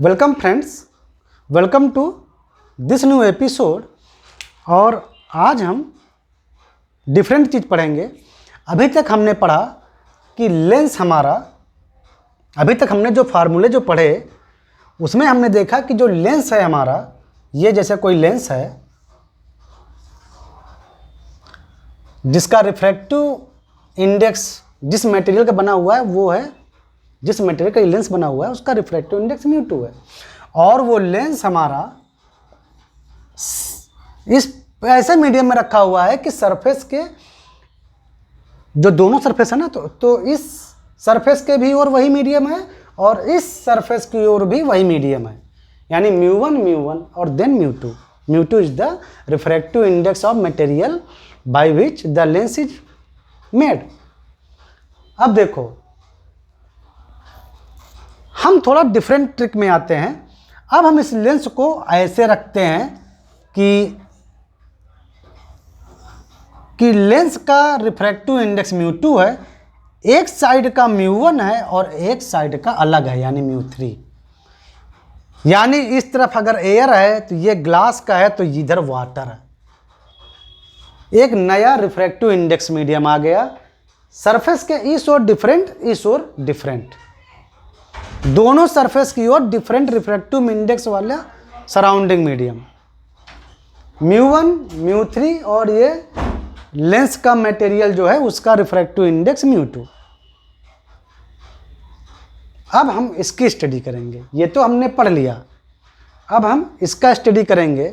Welcome friends, welcome to this new episode. और आज हम डिफरेंट चीज़ पढ़ेंगे। अभी तक हमने पढ़ा कि लेंस हमारा, अभी तक हमने जो फार्मूले जो पढ़े उसमें हमने देखा कि जो लेंस है हमारा, ये जैसे कोई लेंस है जिसका रिफ्रैक्टिव इंडेक्स जिस मटेरियल का बना हुआ है वो है, जिस मटेरियल का लेंस बना हुआ है उसका रिफ्रैक्टिव इंडेक्स μ2 है। और वो लेंस हमारा इस ऐसे मीडियम में रखा हुआ है कि सरफेस के जो दोनों सरफेस है ना, तो इस सरफेस के भी ओर वही मीडियम है और इस सरफेस की ओर भी वही मीडियम है, यानी μ1 और then μ2। μ2 is the refractive index of material by which the lens is made. अब देखो, हम थोड़ा डिफरेंट ट्रिक में आते हैं। अब हम इस लेंस को ऐसे रखते हैं कि लेंस का रिफ्रैक्टिव इंडेक्स μ2 है, एक साइड का μ1 है और एक साइड का अलग है यानी μ3। यानी इस तरफ अगर एयर है तो ये ग्लास का है, तो इधर वाटर है। एक नया रिफ्रैक्टिव इंडेक्स मीडियम आ गया। सरफेस के इस ओर डिफरेंट, इस ओर डिफरेंट, दोनों सरफेस की ओर डिफरेंट रिफ्रैक्टिव इंडेक्स वाला सराउंडिंग मीडियम μ1 μ3, और ये लेंस का मटेरियल जो है उसका रिफ्रैक्टिव इंडेक्स μ2। अब हम इसकी स्टडी करेंगे। ये तो हमने पढ़ लिया, अब हम इसका स्टडी करेंगे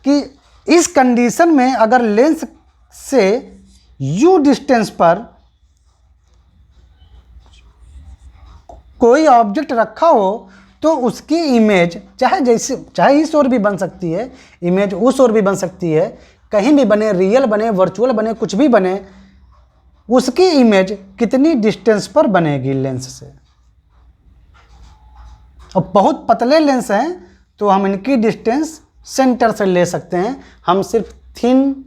कि इस कंडीशन में अगर लेंस से u डिस्टेंस पर कोई ऑब्जेक्ट रखा हो तो उसकी इमेज चाहे इस ओर भी बन सकती है, इमेज उस ओर भी बन सकती है, कहीं भी बने, रियल बने, वर्चुअल बने, कुछ भी बने, उसकी इमेज कितनी डिस्टेंस पर बनेगी लेंस से। और बहुत पतले लेंस हैं तो हम इनकी डिस्टेंस सेंटर से ले सकते हैं। हम सिर्फ थिन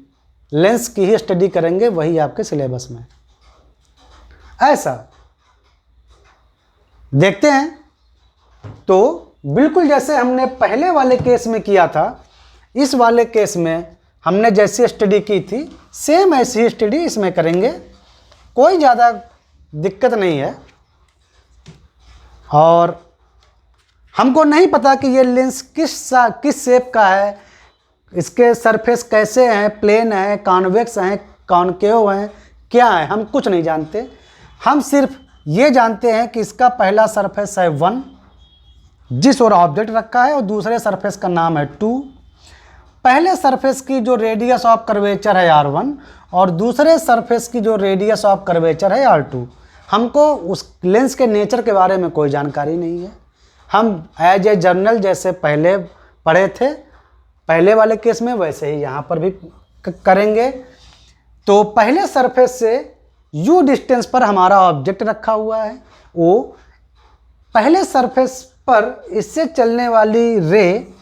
लेंस की ही स्टडी करेंगे, वही आपके सिलेबस में। ऐसा देखते हैं तो बिल्कुल जैसे हमने पहले वाले केस में किया था, इस वाले केस में हमने जैसी स्टडी की थी सेम ऐसी ही स्टडी इसमें करेंगे। कोई ज़्यादा दिक्कत नहीं है। और हमको नहीं पता कि ये लेंस किस शेप का है, इसके सरफेस कैसे हैं, प्लेन है, कॉन्वेक्स हैं, कॉनकेव हैं, क्या है, हम कुछ नहीं जानते। हम सिर्फ ये जानते हैं कि इसका पहला सरफेस है 1 जिस ओर ऑब्जेक्ट रखा है, और दूसरे सरफेस का नाम है 2। पहले सरफेस की जो रेडियस ऑफ कर्वेचर है r1 और दूसरे सरफेस की जो रेडियस ऑफ कर्वेचर है r2। हमको उस लेंस के नेचर के बारे में कोई जानकारी नहीं है। हम एज ए जर्नल जैसे पहले पढ़े थे पहले वाले केस में, वैसे ही यहाँ पर भी करेंगे। तो पहले सरफेस से u डिस्टेंस पर हमारा ऑब्जेक्ट रखा हुआ है, वो पहले सरफेस पर इससे चलने वाली रे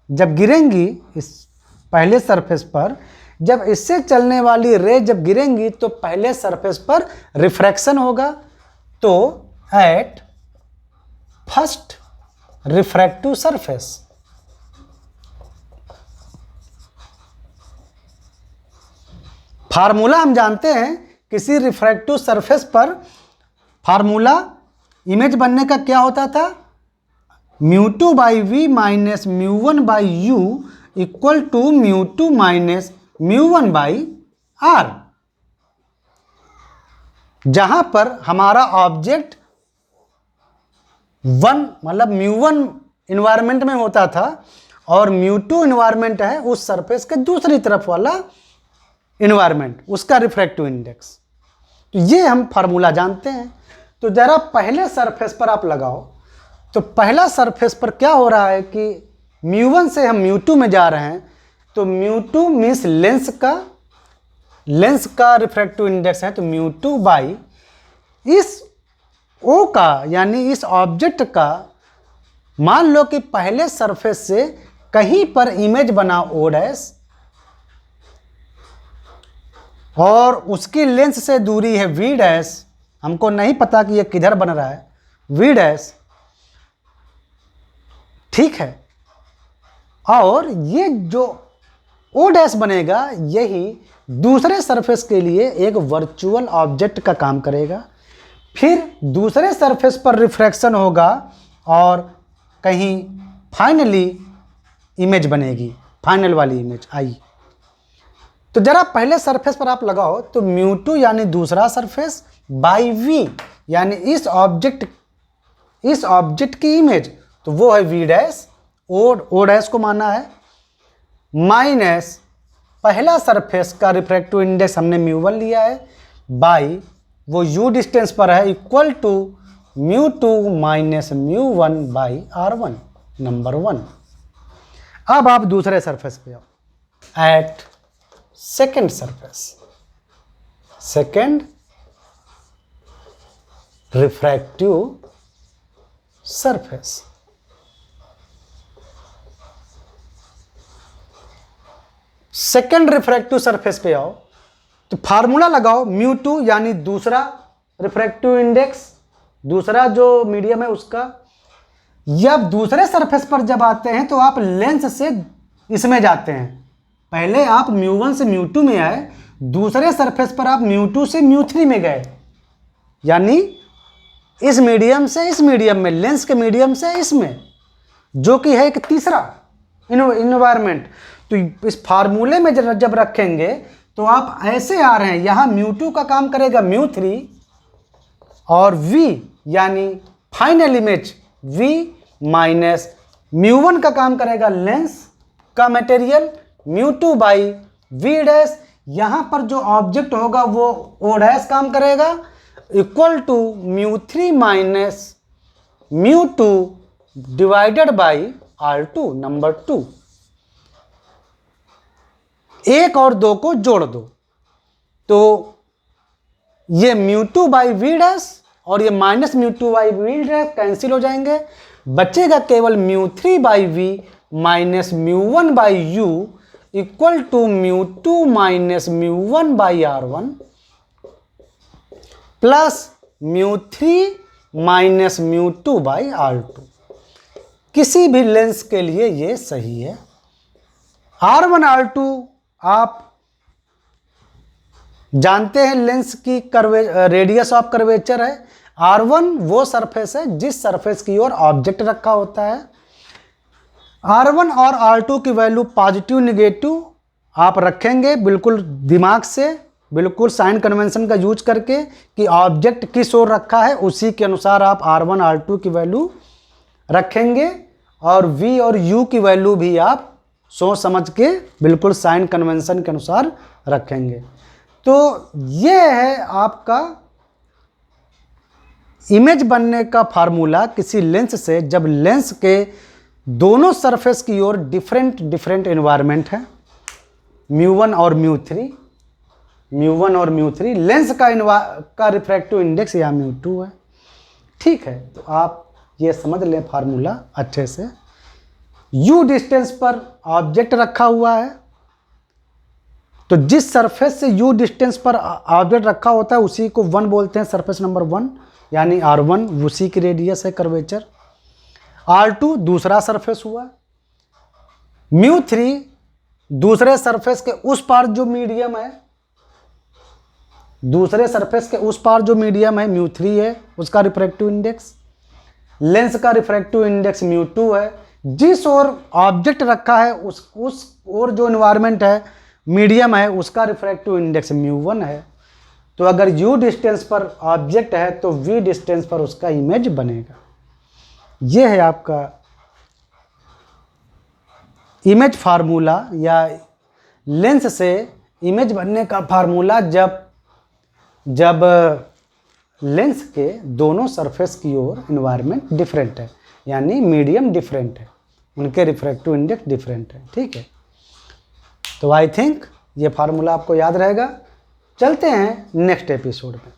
जब गिरेंगी, इस पहले सरफेस पर जब इससे चलने वाली रे जब गिरेंगी तो पहले सरफेस पर रिफ्रैक्शन होगा। तो at first refractive surface formula हम जानते हैं। किसी रिफ्रैक्टिव सरफेस पर फार्मूला इमेज बनने का क्या होता था, μ2/v minus μ1/u equal to μ2 minus μ1/r। जहां पर हमारा ऑब्जेक्ट 1 मतलब μ1 इन्वायरमेंट में होता था और μ2 इन्वायरमेंट है उस सरफेस के दूसरी तरफ वाला इन्वायरमेंट, उसका रिफ्रैक्टिव इंडेक्स। तो ये हम फार्मूला जानते हैं। तो ज़रा पहले सरफेस पर आप लगाओ, तो पहला सरफेस पर क्या हो रहा है कि μ1 से हम μ2 में जा रहे हैं, तो μ2 मीन्स लेंस का रिफ्रैक्टिव इंडेक्स है, तो μ2 इस O का यानी इस ऑब्जेक्ट का, मान लो कि पहले सरफेस से कहीं पर इमेज बना O' और उसकी लेंस से दूरी है V', हमको नहीं पता कि ये किधर बन रहा है, V'। ठीक है। और ये जो ओ डैश बनेगा यही दूसरे सरफेस के लिए एक वर्चुअल ऑब्जेक्ट का काम करेगा। फिर दूसरे सरफेस पर रिफ्रैक्शन होगा और कहीं फाइनली इमेज बनेगी, फाइनल वाली इमेज आई। तो जरा पहले सरफेस पर आप लगाओ तो μ2 यानी दूसरा सरफेस बाई v यानी इस ऑब्जेक्ट की इमेज, तो वो है v डैश, ओ डैश को माना है, माइनस पहला सरफेस का रिफ्रैक्टिव इंडेक्स हमने μ1 लिया है, बाई वो u डिस्टेंस पर है, equal to μ2 minus μ1 by r1, number 1। अब आप दूसरे सरफेस पे आओ, at second surface, second refractive surface. Second refractive surface पे आओ तो फार्मूला लगाओ μ2 यानी दूसरा रिफ्रैक्टिव इंडेक्स, दूसरा जो मीडियम है उसका। या दूसरे सरफेस पर जब आते हैं तो आप लेंस से इसमें जाते हैं, पहले आप μ1 से μ2 में आए, दूसरे सरफेस पर आप μ2 से μ3 में गए, यानी इस मीडियम से इस मीडियम में, लेंस के मीडियम से इसमें, जो कि है एक तीसरा इन्वायरमेंट। तो इस फार्मूले में जब रखेंगे तो आप ऐसे आ रहे हैं, यहाँ μ2 का काम करेगा μ3 और v यानी फाइनल इमेज v माइनस μ1 का काम करेगा लेंस का मटेरियल μ2 बाई v डैश। यहाँ पर जो ऑब्जेक्ट होगा वो o डैश काम करेगा, equal to μ3 minus μ2 divided by r2, number 2। एक और दो को जोड़ दो तो ये μ2 बाई v डैश और ये minus μ2 by v dash cancel हो जाएंगे, बचेगा केवल μ3 by v minus μ1 by u equal to μ2 minus μ1 by r1 plus μ3 minus μ2 by r2। किसी भी लेंस के लिए ये सही है। r1 r2 आप जानते हैं लेंस की रेडियस ऑफ कर्वेचर है। r1 वो सरफेस है जिस सरफेस की ओर ऑब्जेक्ट रखा होता है। r1 और r2 की वैल्यू पॉजिटिव नेगेटिव आप रखेंगे बिल्कुल दिमाग से, बिल्कुल साइन कन्वेंशन का यूज करके कि ऑब्जेक्ट किस ओर रखा है उसी के अनुसार आप r1 r2 की वैल्यू रखेंगे और v और u की वैल्यू भी आप सोच समझ के बिल्कुल साइन कन्वेंशन के अनुसार रखेंगे। तो ये है आपका इमेज बनने का फार्मूला किसी लेंस से, जब लेंस के दोनों सरफेस की ओर डिफरेंट एनवायरनमेंट है, μ1 और μ3, लेंस का रिफ्रैक्टिव इंडेक्स या μ2 है। ठीक है, तो आप ये समझ लें फार्मूला अच्छे से। u डिस्टेंस पर ऑब्जेक्ट रखा हुआ है, तो जिस सरफेस से u डिस्टेंस पर ऑब्जेक्ट रखा होता है उसी को 1 बोलते हैं, सरफेस नंबर 1 यानी r1 उसी की रेडियस है कर्वेचर। r2 दूसरा सरफेस हुआ, μ3 दूसरे सरफेस के उस पार जो मीडियम है, दूसरे सरफेस के उस पार जो मीडियम है μ3 है, उसका रिफ्रैक्टिव इंडेक्स। लेंस का रिफ्रैक्टिव इंडेक्स μ2 है, जिस ओर ऑब्जेक्ट रखा है उस ओर जो एनवायरनमेंट है मीडियम है उसका रिफ्रैक्टिव इंडेक्स μ1 है। तो अगर u डिस्टेंस पर ऑब्जेक्ट है तो v डिस्टेंस पर उसका इमेज बनेगा। ये है आपका इमेज फार्मूला या लेंस से इमेज बनने का फार्मूला जब लेंस के दोनों सरफेस की ओर एनवायरनमेंट डिफरेंट है, यानी मीडियम डिफरेंट है, उनके रिफ्रैक्टिव इंडेक्स डिफरेंट है। ठीक है, तो आई थिंक ये फार्मूला आपको याद रहेगा। चलते हैं नेक्स्ट एपिसोड में।